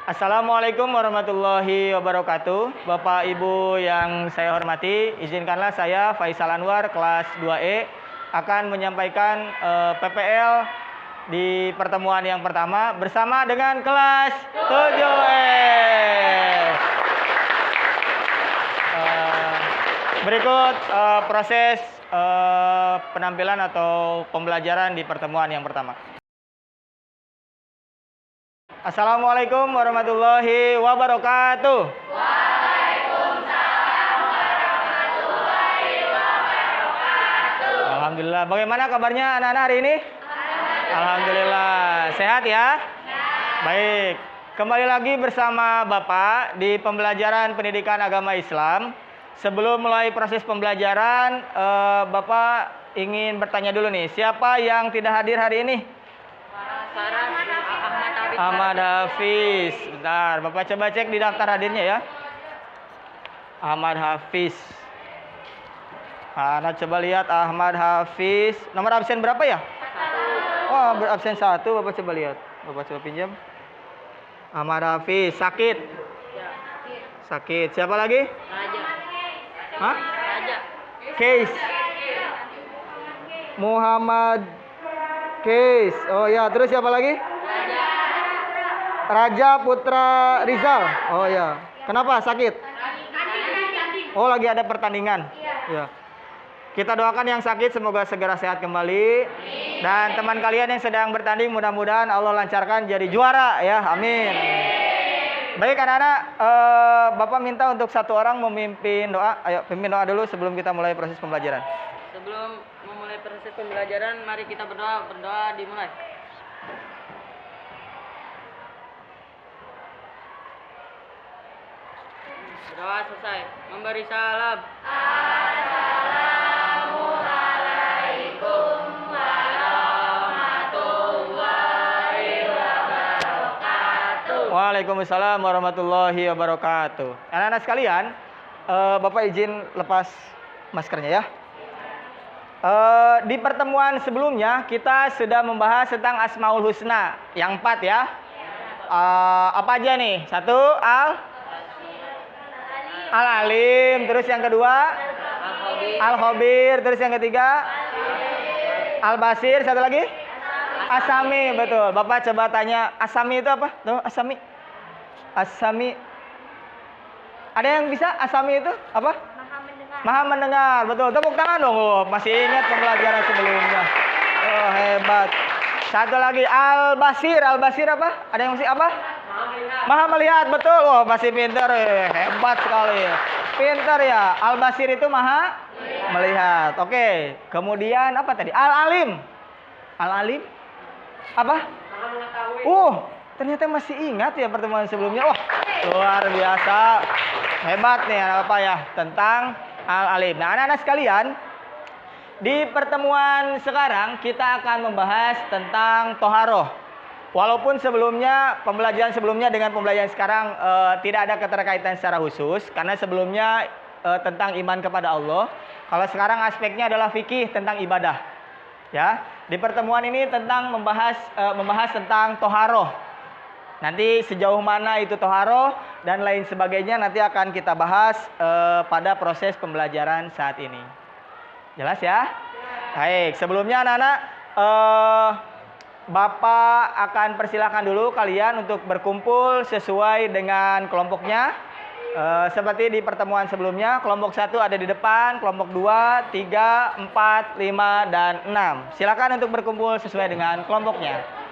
Assalamualaikum warahmatullahi wabarakatuh. Bapak Ibu yang saya hormati, izinkanlah saya Faisal Anwar kelas 2E akan menyampaikan PPL di pertemuan yang pertama bersama dengan kelas 7E. Berikut proses penampilan atau pembelajaran di pertemuan yang pertama. Assalamualaikum warahmatullahi wabarakatuh. Waalaikumsalam warahmatullahi wabarakatuh. Alhamdulillah. Bagaimana kabarnya anak-anak hari ini? Alhamdulillah. Sehat ya? Baik. Kembali lagi bersama Bapak di pembelajaran pendidikan agama Islam. Sebelum mulai proses pembelajaran, Bapak ingin bertanya dulu nih, siapa yang tidak hadir hari ini? Ahmad Hafiz. Bentar, Bapak coba cek di daftar hadirnya ya. Ahmad Hafiz. Nah, coba lihat Ahmad Hafiz. Nomor absen berapa ya? 1. Oh, absen 1. Bapak coba lihat. Bapak coba pinjam. Ahmad Hafiz sakit. Sakit. Siapa lagi? Raja. Hah? Raja. Case. Muhammad Case. Oh ya, terus siapa lagi? Raja Putra Rizal. Oh ya. Kenapa sakit? Oh, lagi ada pertandingan. Ya. Kita doakan yang sakit semoga segera sehat kembali. Dan teman kalian yang sedang bertanding mudah-mudahan Allah lancarkan jadi juara ya. Amin. Baik anak-anak, Bapak minta untuk satu orang memimpin doa. Ayo pimpin doa dulu sebelum kita mulai proses pembelajaran. Sebelum memulai proses pembelajaran, mari kita berdoa. Berdoa dimulai. Berdoa selesai. Memberi salam. Assalamualaikum warahmatullahi wabarakatuh. Waalaikumsalam warahmatullahi wabarakatuh. Anak-anak sekalian, Bapak izin lepas maskernya ya. Di pertemuan sebelumnya kita sudah membahas tentang Asmaul Husna yang 4 ya. Apa aja nih? 1 Al-Alim, terus yang kedua Al-Khabir, terus yang ketiga Al-Basir, satu lagi As-Sami, betul. Bapak coba tanya As-Sami itu apa? Tuh, As-Sami. As-Sami. Ada yang bisa As-Sami itu apa? Maha mendengar, betul. Tepuk tangan dong. Oh, masih ingat pembelajaran sebelumnya. Oh, hebat. Satu lagi Al-Basir. Al-Basir apa? Ada yang masih apa? Maha melihat, betul. Oh, masih pintar. Hebat sekali. Pintar ya. Al-Basir itu maha melihat. Oke. Kemudian apa tadi? Al-Alim. Al-Alim? Apa? Ternyata masih ingat ya pertemuan sebelumnya. Wah, luar biasa. Hebat nih apa ya tentang Al-Alim. Nah, anak-anak sekalian, di pertemuan sekarang kita akan membahas tentang toharoh. Walaupun sebelumnya, pembelajaran sebelumnya dengan pembelajaran sekarang tidak ada keterkaitan secara khusus. Karena sebelumnya tentang iman kepada Allah. Kalau sekarang aspeknya adalah fikih tentang ibadah. Ya, di pertemuan ini tentang membahas tentang toharoh. Nanti sejauh mana itu toharoh dan lain sebagainya nanti akan kita bahas pada proses pembelajaran saat ini. Jelas ya? Baik, sebelumnya anak-anak, Bapak akan persilahkan dulu kalian untuk berkumpul sesuai dengan kelompoknya. Seperti di pertemuan sebelumnya, kelompok 1 ada di depan, kelompok 2, 3, 4, 5, dan 6. Silakan untuk berkumpul sesuai dengan kelompoknya.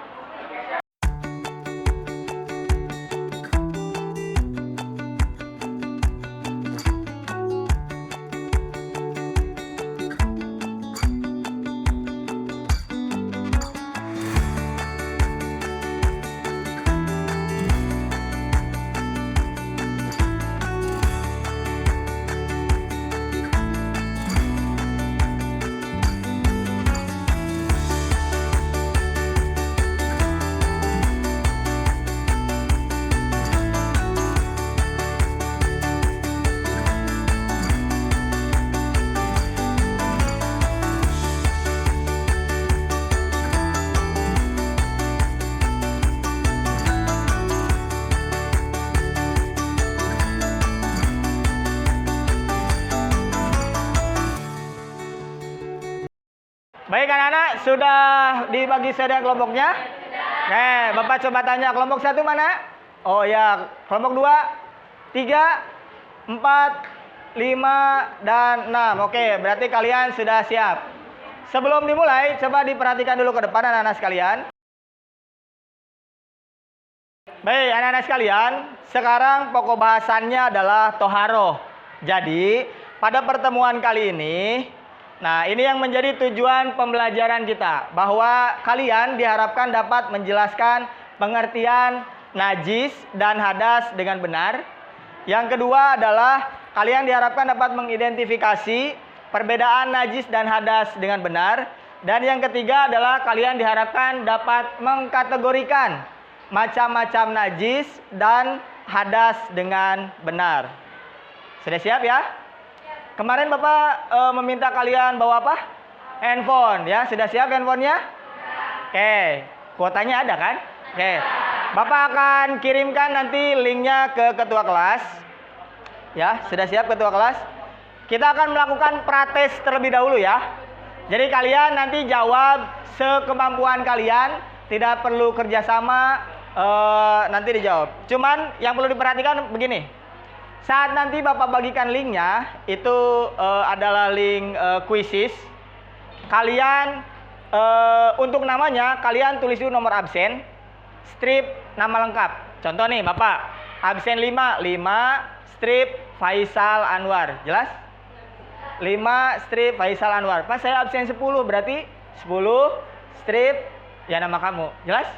Baik anak-anak, sudah dibagi saja kelompoknya? Oke, Bapak coba tanya kelompok 1 mana? Oh ya, kelompok 2, 3, 4, 5, dan 6. Oke, berarti kalian sudah siap. Sebelum dimulai, coba diperhatikan dulu ke depan anak-anak sekalian. Baik, anak-anak sekalian, sekarang pokok bahasannya adalah toharoh. Jadi, pada pertemuan kali ini, nah ini yang menjadi tujuan pembelajaran kita. Bahwa kalian diharapkan dapat menjelaskan pengertian najis dan hadas dengan benar. Yang kedua adalah kalian diharapkan dapat mengidentifikasi perbedaan najis dan hadas dengan benar. Dan yang ketiga adalah kalian diharapkan dapat mengkategorikan macam-macam najis dan hadas dengan benar. Sudah siap ya? Kemarin Bapak meminta kalian bawa apa? Handphone ya. Sudah siap handphonenya? Oke, kuotanya ada kan? Oke. Bapak akan kirimkan nanti linknya ke ketua kelas. Ya, sudah siap ketua kelas? Kita akan melakukan prates terlebih dahulu ya. Jadi kalian nanti jawab sekemampuan kalian, tidak perlu kerjasama. Nanti dijawab. Cuman yang perlu diperhatikan begini. Saat nanti Bapak bagikan linknya, itu adalah link quizzes. Kalian untuk namanya kalian tulis dulu nomor absen, strip nama lengkap. Contoh nih Bapak, absen 5 strip Faisal Anwar. Jelas? 5 strip Faisal Anwar. Pas saya absen 10 berarti 10 strip ya nama kamu. Jelas?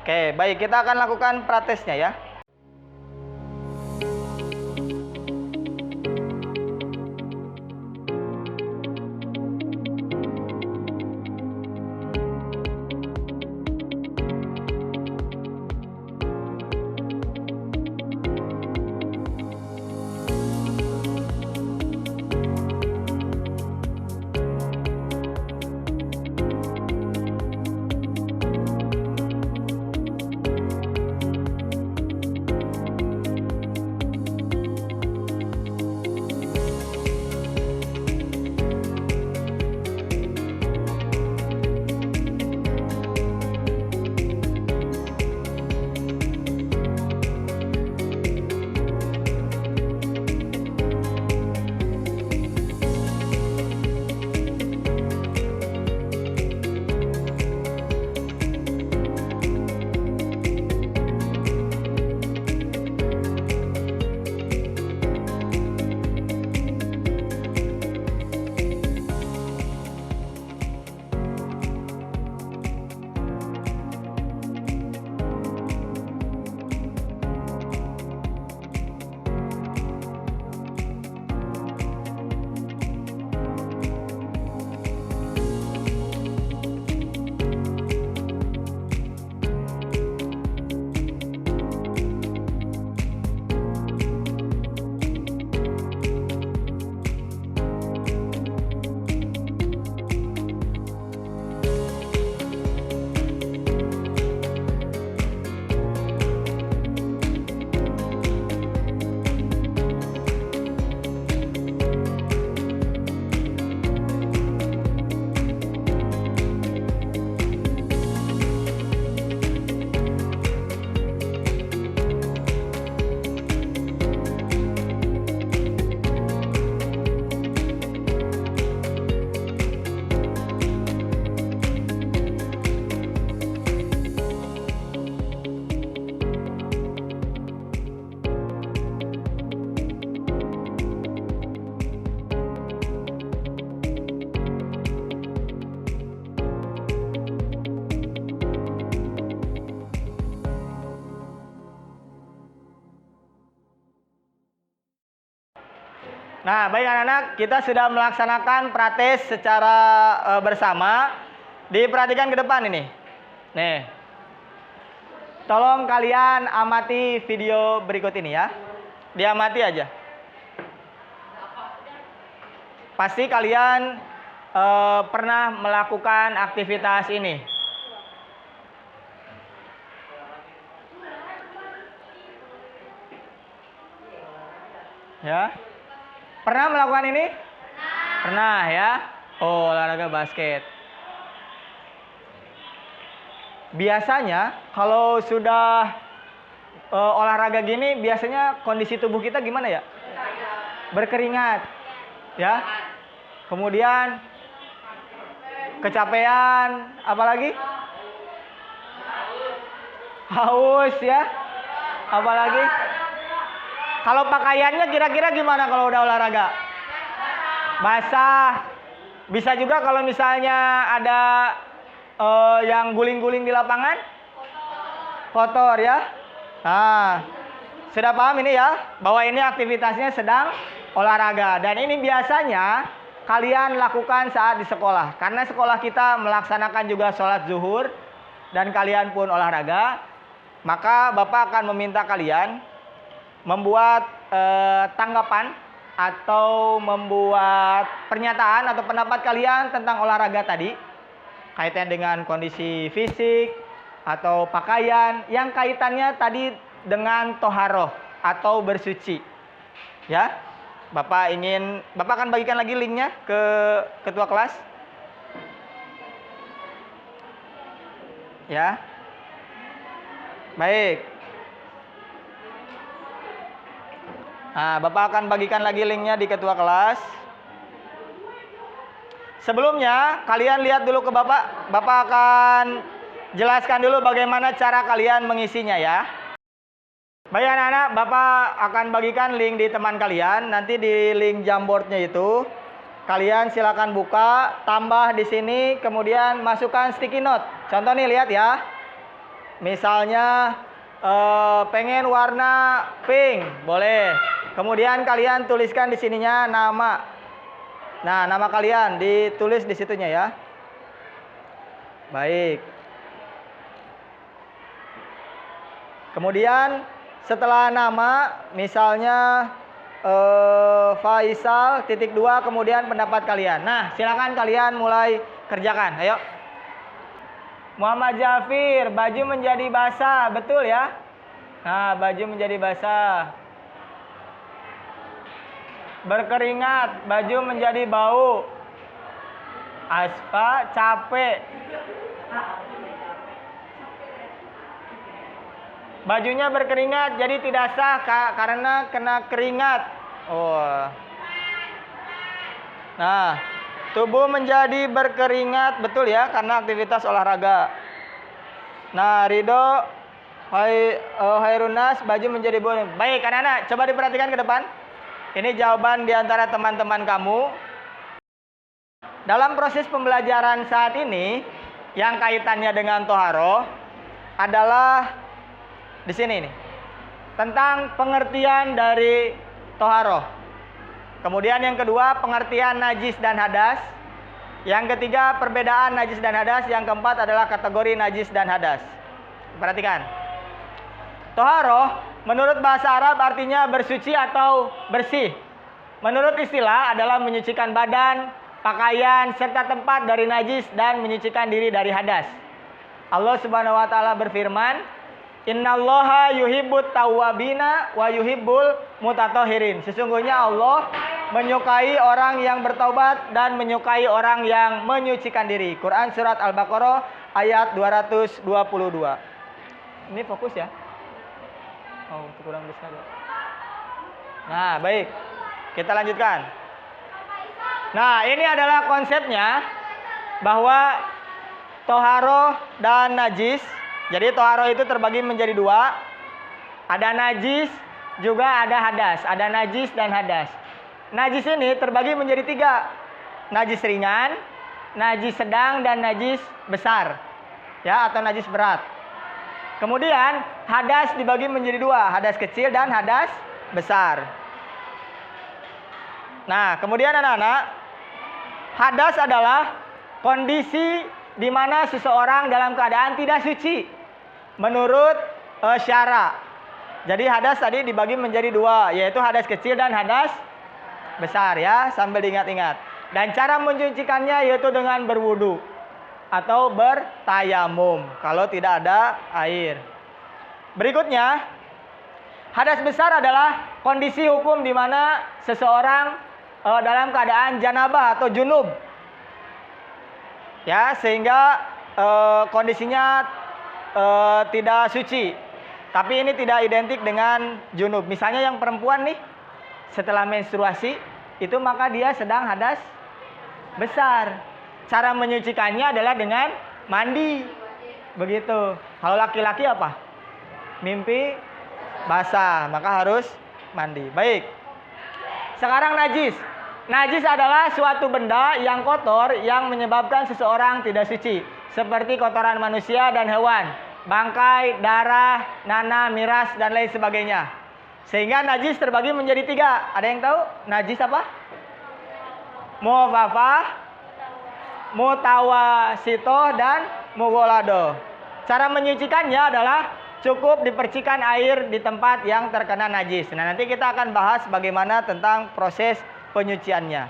Oke, baik, kita akan lakukan pratesnya ya. Nah, baik anak-anak, kita sudah melaksanakan prates secara bersama. Diperhatikan ke depan ini. Nih. Tolong kalian amati video berikut ini ya. Diamati aja. Pasti kalian pernah melakukan aktivitas ini. Ya. Pernah melakukan ini? Pernah ya. Oh, olahraga basket. biasanya kalau sudah olahraga gini, biasanya kondisi tubuh kita gimana ya? Berkeringat, ya. Kemudian kecapean, apalagi? Haus, ya. Apalagi? Kalau pakaiannya kira-kira gimana kalau udah olahraga? Basah. Bisa juga kalau misalnya ada yang guling-guling di lapangan, kotor, ya. Nah, sudah paham ini ya, bahwa ini aktivitasnya sedang olahraga. Dan ini biasanya kalian lakukan saat di sekolah. Karena sekolah kita melaksanakan juga sholat zuhur dan kalian pun olahraga, maka Bapak akan meminta kalian membuat tanggapan atau membuat pernyataan atau pendapat kalian tentang olahraga tadi, kaitannya dengan kondisi fisik atau pakaian yang kaitannya tadi dengan toharoh atau bersuci. Ya, Bapak akan bagikan lagi linknya ke ketua kelas. Ya, baik. Nah, Bapak akan bagikan lagi linknya di ketua kelas. Sebelumnya, kalian lihat dulu ke Bapak. Bapak akan jelaskan dulu bagaimana cara kalian mengisinya ya. Baik anak-anak, Bapak akan bagikan link di teman kalian. Nanti di link Jamboardnya itu, kalian silakan buka, tambah di sini, kemudian masukkan sticky note. Contoh nih, lihat ya. Misalnya pengen warna pink, boleh. Kemudian kalian tuliskan di sininya nama. Nah, nama kalian ditulis di situnya ya. Baik. Kemudian setelah nama, misalnya Faisal .2, kemudian pendapat kalian. Nah, silakan kalian mulai kerjakan. Ayo. Muhammad Jafir, baju menjadi basah, betul ya? Nah, baju menjadi basah. Berkeringat, baju menjadi bau. Asfa, capek. Bajunya berkeringat, jadi tidak sah karena kena keringat. Oh. Nah, tubuh menjadi berkeringat, betul ya, karena aktivitas olahraga. Nah, Ridho, Hairunas, baju menjadi bau. Baik, anak-anak, coba diperhatikan ke depan. Ini jawaban di antara teman-teman kamu. Dalam proses pembelajaran saat ini, yang kaitannya dengan toharoh adalah di sini nih, tentang pengertian dari toharoh. Kemudian yang kedua, pengertian najis dan hadas. Yang ketiga, perbedaan najis dan hadas. Yang keempat adalah kategori najis dan hadas. Perhatikan. Toharoh menurut bahasa Arab artinya bersuci atau bersih. Menurut istilah adalah menyucikan badan, pakaian, serta tempat dari najis dan menyucikan diri dari hadas. Allah Subhanahu wa taala berfirman, "Innallaha yuhibbut tawwabina wa yuhibbul mutatahhirin." Sesungguhnya Allah menyukai orang yang bertaubat dan menyukai orang yang menyucikan diri. Quran surat Al-Baqarah ayat 222. Ini fokus ya. Oh, kurang besar ya. Nah, baik. Kita lanjutkan. Nah, ini adalah konsepnya bahwa toharoh dan najis. Jadi toharoh itu terbagi menjadi dua. Ada najis, juga ada hadas. Ada najis dan hadas. Najis ini terbagi menjadi tiga. Najis ringan, najis sedang, dan najis besar. Ya, atau najis berat. Kemudian hadas dibagi menjadi dua. Hadas kecil dan hadas besar. Nah, kemudian anak-anak, hadas adalah kondisi di mana seseorang dalam keadaan tidak suci menurut syara. Jadi hadas tadi dibagi menjadi dua, yaitu hadas kecil dan hadas besar ya, sambil diingat-ingat. Dan cara mencucikannya yaitu dengan berwudu atau bertayamum kalau tidak ada air. Berikutnya, hadas besar adalah kondisi hukum di mana seseorang dalam keadaan janabah atau junub. Ya, sehingga kondisinya tidak suci. Tapi ini tidak identik dengan junub. Misalnya yang perempuan nih, setelah menstruasi, itu maka dia sedang hadas besar. Cara menyucikannya adalah dengan mandi. Begitu. Kalau laki-laki apa? Mimpi basah, maka harus mandi. Baik. Sekarang najis. Najis adalah suatu benda yang kotor yang menyebabkan seseorang tidak suci. Seperti kotoran manusia dan hewan. Bangkai, darah, nanah, miras, dan lain sebagainya. Sehingga najis terbagi menjadi 3. Ada yang tahu? Najis apa? Mughalladzah, mutawasitoh, dan mughalladhoh. Cara menyucikannya adalah cukup dipercikan air di tempat yang terkena najis. Nah, nanti kita akan bahas bagaimana tentang proses penyuciannya.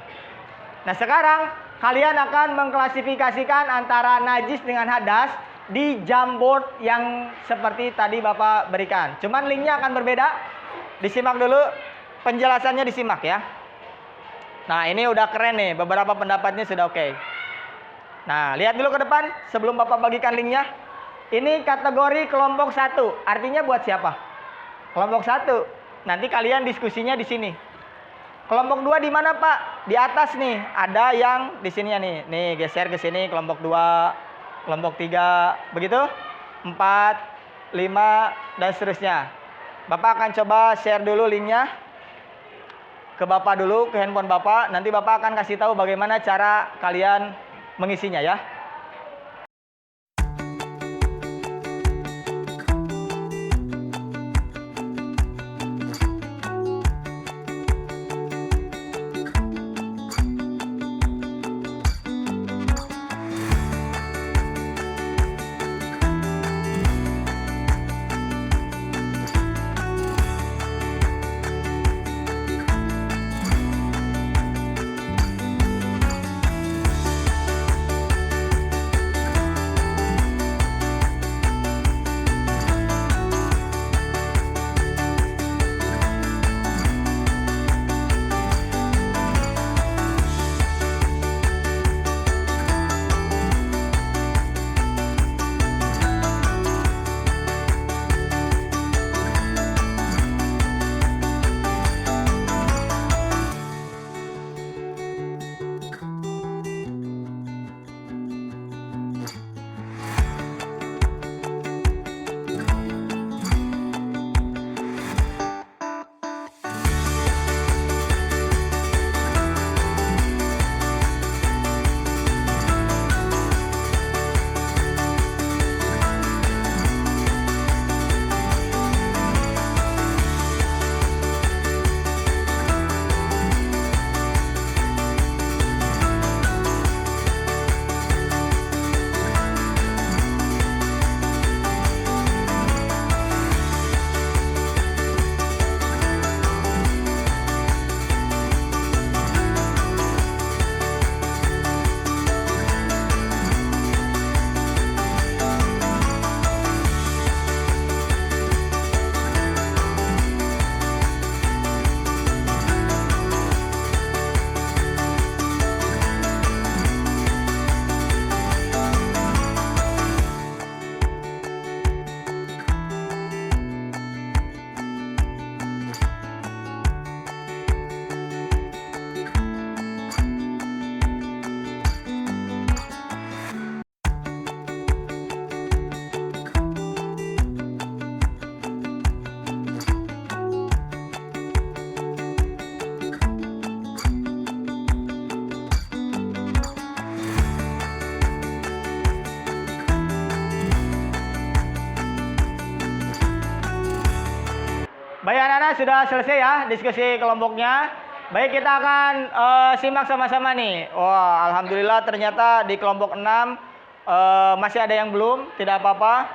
Nah, sekarang kalian akan mengklasifikasikan antara najis dengan hadas di Jamboard yang seperti tadi Bapak berikan. Cuman linknya akan berbeda. Disimak dulu, penjelasannya disimak ya. Nah, ini udah keren nih, beberapa pendapatnya sudah oke. Nah, lihat dulu ke depan sebelum Bapak bagikan linknya. Ini kategori kelompok 1. Artinya buat siapa? Kelompok 1. Nanti kalian diskusinya di sini. Kelompok 2 di mana, Pak? Di atas nih. Ada yang di sini ya nih. Nih, geser ke sini kelompok 2, kelompok 3, begitu? 4, 5 dan seterusnya. Bapak akan coba share dulu linknya ke Bapak dulu, ke handphone Bapak. Nanti Bapak akan kasih tahu bagaimana cara kalian mengisinya ya. Baik anak-anak, sudah selesai ya diskusi kelompoknya. Baik, kita akan simak sama-sama nih. Wah, alhamdulillah ternyata di kelompok 6 masih ada yang belum, tidak apa-apa.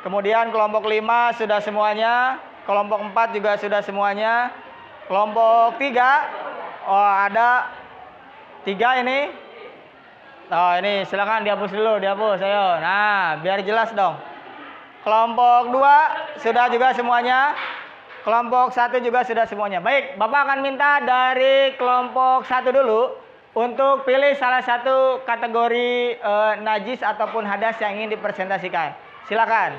Kemudian kelompok 5 sudah semuanya, kelompok 4 juga sudah semuanya. Kelompok 3, oh ada 3 ini. Oh, ini silakan dihapus dulu, dihapus ayo. Nah, biar jelas dong. Kelompok 2 sudah juga semuanya. Kelompok 1 juga sudah semuanya. Baik, Bapak akan minta dari kelompok 1 dulu untuk pilih salah satu kategori najis ataupun hadas yang ingin dipresentasikan. Silakan.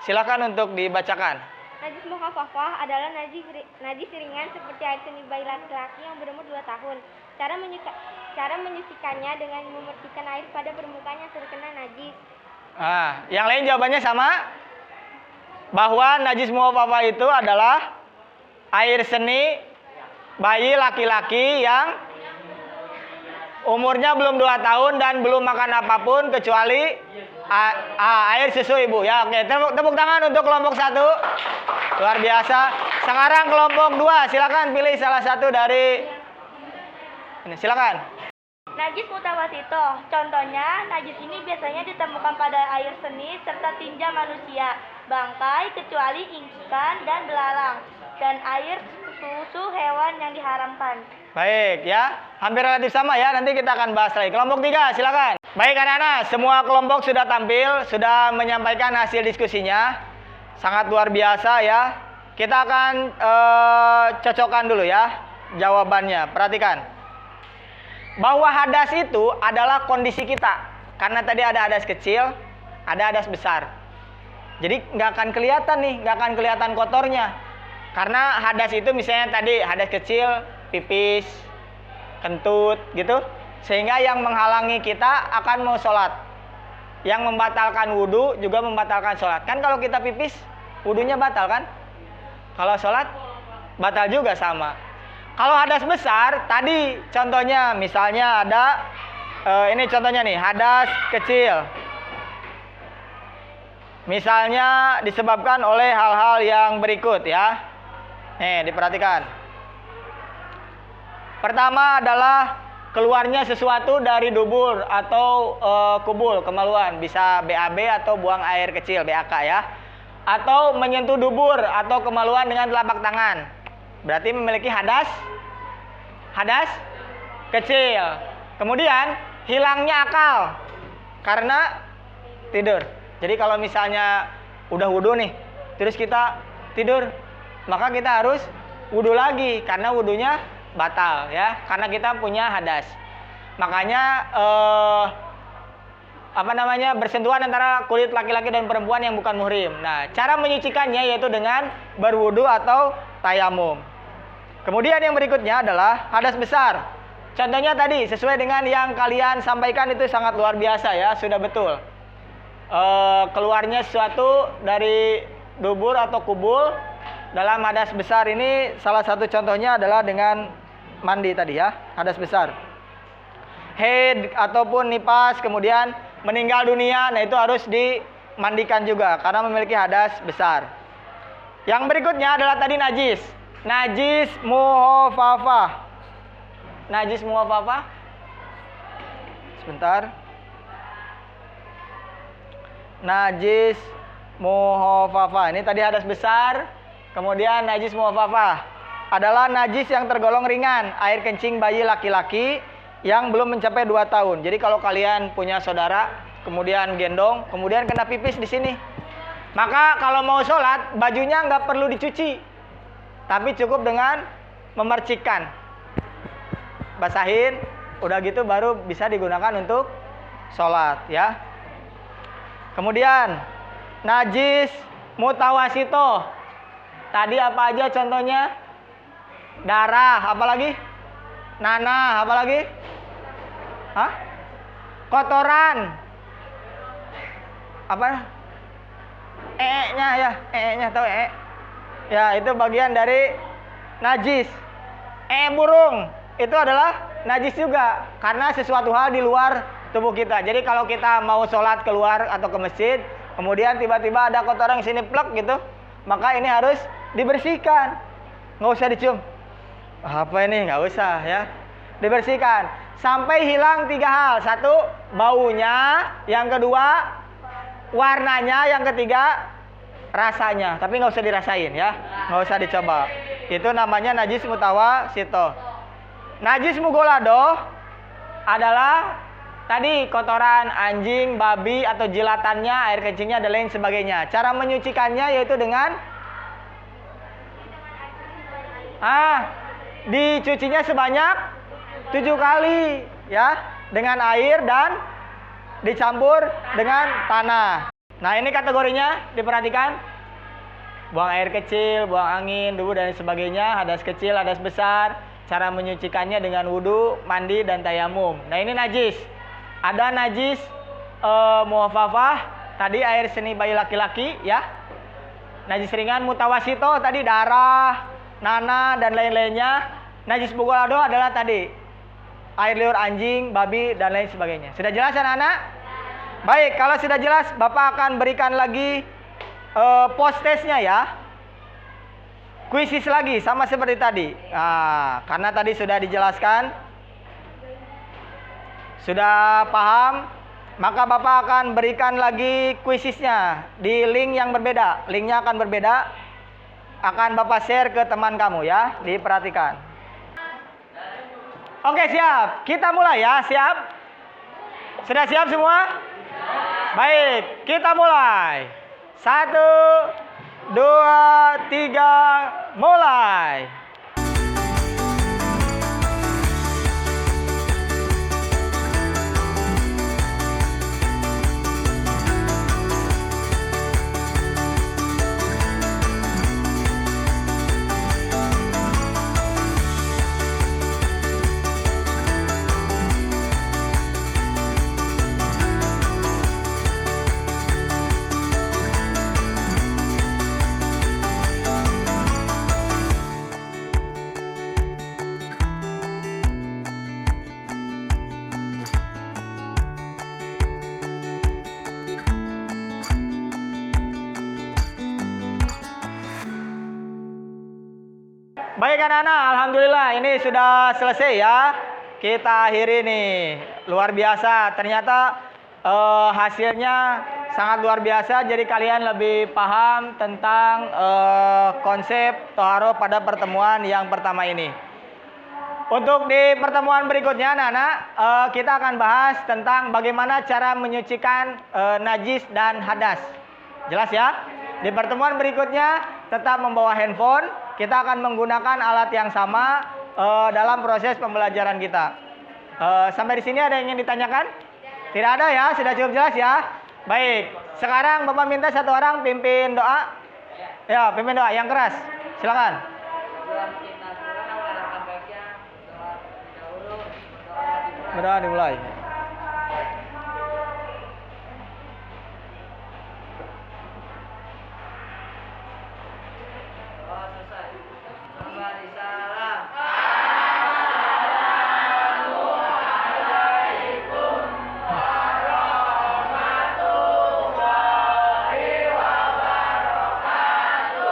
Silakan untuk dibacakan. Najis mukhafafah adalah najis ringan seperti air seni bayi laki-laki yang berumur 2 tahun. Cara menyucikannya dengan memercikan air pada permukaan yang terkena najis. Nah, yang lain jawabannya sama? Bahwa najis mukhafafah itu adalah air seni bayi laki-laki yang umurnya belum 2 tahun dan belum makan apapun kecuali air susu ibu ya. Oke, tepuk tangan untuk kelompok 1. Luar biasa. Sekarang kelompok 2, silakan pilih salah satu dari ini, silakan. Najis mutawasito. Contohnya, najis ini biasanya ditemukan pada air seni serta tinja manusia, bangkai kecuali ikan dan belalang, dan air susu hewan yang diharamkan. Baik ya, hampir relatif sama ya. Nanti kita akan bahas lagi. Kelompok 3, silakan. Baik anak-anak, semua kelompok sudah tampil, sudah menyampaikan hasil diskusinya. Sangat luar biasa ya. Kita akan cocokkan dulu ya jawabannya. Perhatikan. Bahwa hadas itu adalah kondisi kita. Karena tadi ada hadas kecil, ada hadas besar. Jadi nggak akan kelihatan nih, nggak akan kelihatan kotornya. Karena hadas itu misalnya tadi hadas kecil, pipis, kentut gitu. Sehingga yang menghalangi kita akan mau sholat. Yang membatalkan wudhu juga membatalkan sholat. Kan kalau kita pipis, wudhunya batal kan? Kalau sholat, batal juga sama. Kalau hadas besar, tadi contohnya misalnya ada, ini contohnya nih, hadas kecil. Misalnya disebabkan oleh hal-hal yang berikut ya. Nih, diperhatikan. Pertama adalah keluarnya sesuatu dari dubur atau kubul, kemaluan. Bisa BAB atau buang air kecil, BAK ya. Atau menyentuh dubur atau kemaluan dengan telapak tangan. Berarti memiliki hadas kecil. Kemudian hilangnya akal karena tidur. Jadi kalau misalnya udah wudhu nih, terus kita tidur, maka kita harus wudhu lagi karena wudhunya batal ya, karena kita punya hadas. Makanya bersentuhan antara kulit laki-laki dan perempuan yang bukan muhrim. Nah, cara menyucikannya yaitu dengan berwudu atau tayamum. Kemudian yang berikutnya adalah hadas besar. Contohnya tadi sesuai dengan yang kalian sampaikan itu sangat luar biasa ya, sudah betul. Keluarnya sesuatu dari dubur atau kubul dalam hadas besar ini salah satu contohnya adalah dengan mandi tadi ya, hadas besar. Haid ataupun nipas, kemudian meninggal dunia, nah itu harus dimandikan juga karena memiliki hadas besar. Yang berikutnya adalah tadi najis. Najis mukhafafah. Najis mukhafafah. Sebentar. Najis mukhafafah. Ini tadi hadas besar, kemudian najis mukhafafah adalah najis yang tergolong ringan, air kencing bayi laki-laki yang belum mencapai 2 tahun. Jadi kalau kalian punya saudara, kemudian gendong, kemudian kena pipis di sini, maka kalau mau sholat, bajunya nggak perlu dicuci, tapi cukup dengan memercikan, basahin, udah gitu baru bisa digunakan untuk sholat ya. Kemudian najis mutawasito. Tadi apa aja contohnya? Darah, apalagi? Nanah, apalagi? Hah? Kotoran. Apa? E-nya ya, e-nya tahu e? Ya, itu bagian dari najis. Burung itu adalah najis juga karena sesuatu hal di luar tubuh kita. Jadi kalau kita mau sholat keluar atau ke masjid, kemudian tiba-tiba ada kotoran di sini plek gitu, maka ini harus dibersihkan. Nggak usah dicium. Apa ini? Nggak usah ya. Dibersihkan sampai hilang 3 hal. 1, baunya. Yang kedua, warnanya. Yang ketiga, rasanya. Tapi nggak usah dirasain ya. Nggak usah dicoba. Itu namanya najis mutawasito. Najis mugolado adalah tadi kotoran anjing, babi atau jilatannya, air kencingnya dan lain sebagainya. Cara menyucikannya yaitu dengan dicucinya sebanyak 7 kali ya, dengan air dan dicampur dengan tanah. Nah, ini kategorinya diperhatikan. Buang air kecil, buang angin, debu dan sebagainya, hadas kecil, hadas besar, cara menyucikannya dengan wudhu, mandi dan tayamum. Nah, ini najis. Ada najis muhafafah, tadi air seni bayi laki-laki ya. Najis ringan mutawasito tadi darah, nanah dan lain-lainnya. Najis bugolado adalah tadi air liur anjing, babi dan lain sebagainya. Sudah jelas anak-anak? Baik, kalau sudah jelas, Bapak akan berikan lagi post testnya ya. Kuisis lagi, sama seperti tadi. Nah, karena tadi sudah dijelaskan, sudah paham, maka Bapak akan berikan lagi kuisisnya di link yang berbeda. Linknya akan berbeda, akan Bapak share ke teman kamu ya, diperhatikan. Oke, siap, kita mulai ya, siap? Sudah siap semua? Baik, kita mulai. 1, 2, 3, mulai. Baik anak-anak, alhamdulillah ini sudah selesai ya. Kita akhiri nih. Luar biasa, ternyata hasilnya sangat luar biasa. Jadi kalian lebih paham tentang konsep toharo pada pertemuan yang pertama ini. Untuk di pertemuan berikutnya anak-anak, kita akan bahas tentang bagaimana cara menyucikan najis dan hadas. Jelas ya? Di pertemuan berikutnya tetap membawa handphone. Kita akan menggunakan alat yang sama dalam proses pembelajaran kita. Sampai di sini ada yang ingin ditanyakan? Tidak ada ya? Sudah cukup jelas ya? Baik. Sekarang Bapak minta satu orang pimpin doa. Ya, pimpin doa yang keras. Silakan. Berdoa dimulai.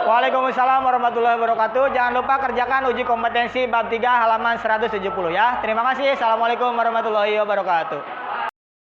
Waalaikumsalam warahmatullahi wabarakatuh. Jangan lupa kerjakan uji kompetensi bab 3 halaman 170 ya. Terima kasih. Assalamualaikum warahmatullahi wabarakatuh.